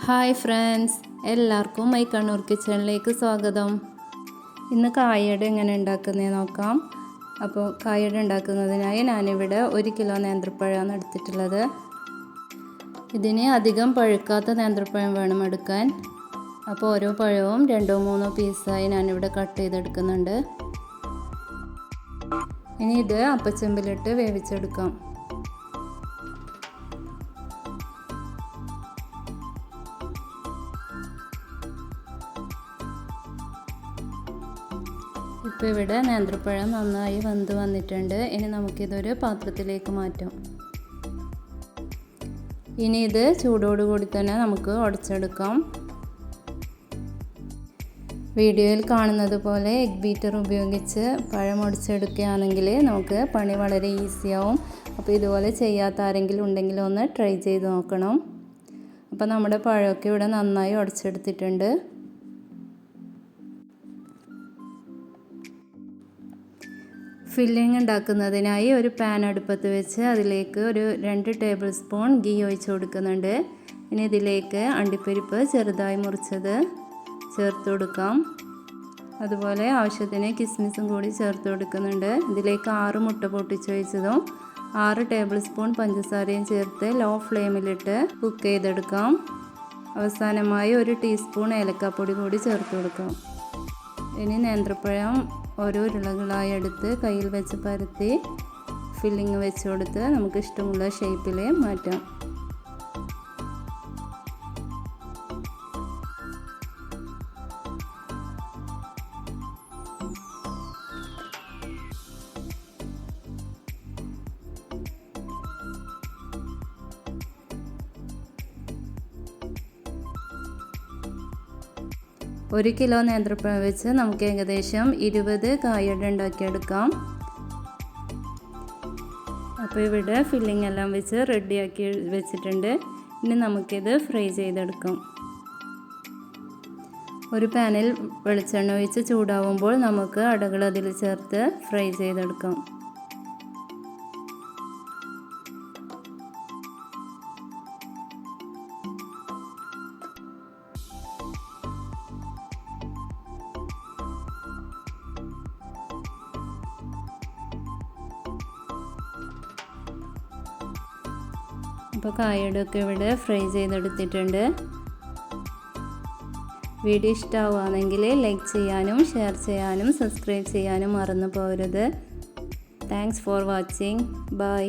Hi friends, എല്ലാവർക്കും my Kannur കിച്ചണിലേക്ക് സ്വാഗതം. ഇന്ന് കായട എങ്ങനെ ഉണ്ടാക്കുന്നത് നോക്കാം. അപ്പോൾ കായട ഉണ്ടാക്കുന്നതിനായി ഞാനിവിടെ 1 കിലോ നേന്ത്രപ്പഴമാണ് എടുത്തിട്ടുള്ളത്. ഇതിന് അധികം പഴുക്കാത്ത നേന്ത്രപ്പഴം വേണം എടുക്കാൻ. അപ്പോൾ ഓരോ പഴവും 2-3 പീസായി ഞാനിവിടെ കട്ട് ചെയ്തെടുക്കുന്നുണ്ട്. ഇനി ഇത് അപ്പച്ചെമ്പിലിട്ട് വേവിച്ചെടുക്കാം. ഇപ്പോൾ ഇവിടെ നേന്ത്രപ്പഴം നന്നായി വെന്ത് വന്നിട്ടുണ്ട്. ഇനി നമുക്കിതൊരു പാത്രത്തിലേക്ക് മാറ്റാം. ഇനി ഇത് ചൂടോടുകൂടി തന്നെ നമുക്ക് ഉടച്ചെടുക്കാം. വീഡിയോയിൽ കാണുന്നത് പോലെ എഗ് ബീറ്റർ ഉപയോഗിച്ച് പഴം ഉടച്ചെടുക്കുകയാണെങ്കിൽ നമുക്ക് പണി വളരെ ഈസിയാവും. അപ്പോൾ ഇതുപോലെ ചെയ്യാത്ത ആരെങ്കിലും ഉണ്ടെങ്കിൽ ഒന്ന് ട്രൈ ചെയ്ത് നോക്കണം. അപ്പോൾ നമ്മുടെ പഴമൊക്കെ ഇവിടെ നന്നായി ഉടച്ചെടുത്തിട്ടുണ്ട്. ഫില്ലിംഗ് ഉണ്ടാക്കുന്നതിനായി ഒരു പാൻ അടുപ്പത്ത് വെച്ച് അതിലേക്ക് ഒരു 2 ടേബിൾ സ്പൂൺ ഗീ ഒഴിച്ച് കൊടുക്കുന്നുണ്ട്. ഇനി ഇതിലേക്ക് അണ്ടിപ്പരിപ്പ് ചെറുതായി മുറിച്ചത് ചേർത്ത് കൊടുക്കാം. അതുപോലെ ആവശ്യത്തിന് കിസ്മിസും കൂടി ചേർത്ത് കൊടുക്കുന്നുണ്ട്. ഇതിലേക്ക് 6 മുട്ട പൊട്ടിച്ചൊഴിച്ചതും 6 ടേബിൾ സ്പൂൺ പഞ്ചസാരയും ചേർത്ത് ലോ ഫ്ലെയിമിലിട്ട് കുക്ക് ചെയ്തെടുക്കാം. അവസാനമായി 1 ടീസ്പൂൺ ഏലക്കാപ്പൊടി കൂടി ചേർത്ത് കൊടുക്കാം. ഇനി നേന്ത്രപ്പഴം ഓരോ ഉരുളകളായി എടുത്ത് കയ്യിൽ വെച്ച് പരത്തി ഫില്ലിങ് വെച്ച് കൊടുത്ത് നമുക്ക് ഇഷ്ടമുള്ള ഷേപ്പിൽ മാറ്റാം. ഒരു കിലോ നേന്ത്രപ്പഴം വെച്ച് നമുക്ക് ഏകദേശം 20 കായട ഉണ്ടാക്കിയെടുക്കാം. അപ്പോൾ ഇവിടെ ഫില്ലിംഗ് എല്ലാം വെച്ച് റെഡിയാക്കി വെച്ചിട്ടുണ്ട്. ഇനി നമുക്കിത് ഫ്രൈ ചെയ്തെടുക്കാം. ഒരു പാനിൽ വെളിച്ചെണ്ണ ഒഴിച്ച് ചൂടാവുമ്പോൾ നമുക്ക് അടകൾ അതിൽ ചേർത്ത് ഫ്രൈ ചെയ്തെടുക്കാം. അപ്പോൾ കായടൊക്കെ ഇവിടെ ഫ്രൈ ചെയ്തെടുത്തിട്ടുണ്ട്. വീഡിയോ ഇഷ്ടമാവുകയാണെങ്കിൽ ലൈക്ക് ചെയ്യാനും ഷെയർ ചെയ്യാനും സബ്സ്ക്രൈബ് ചെയ്യാനും മറന്നു പോകരുത്. Thanks for watching. ബൈ.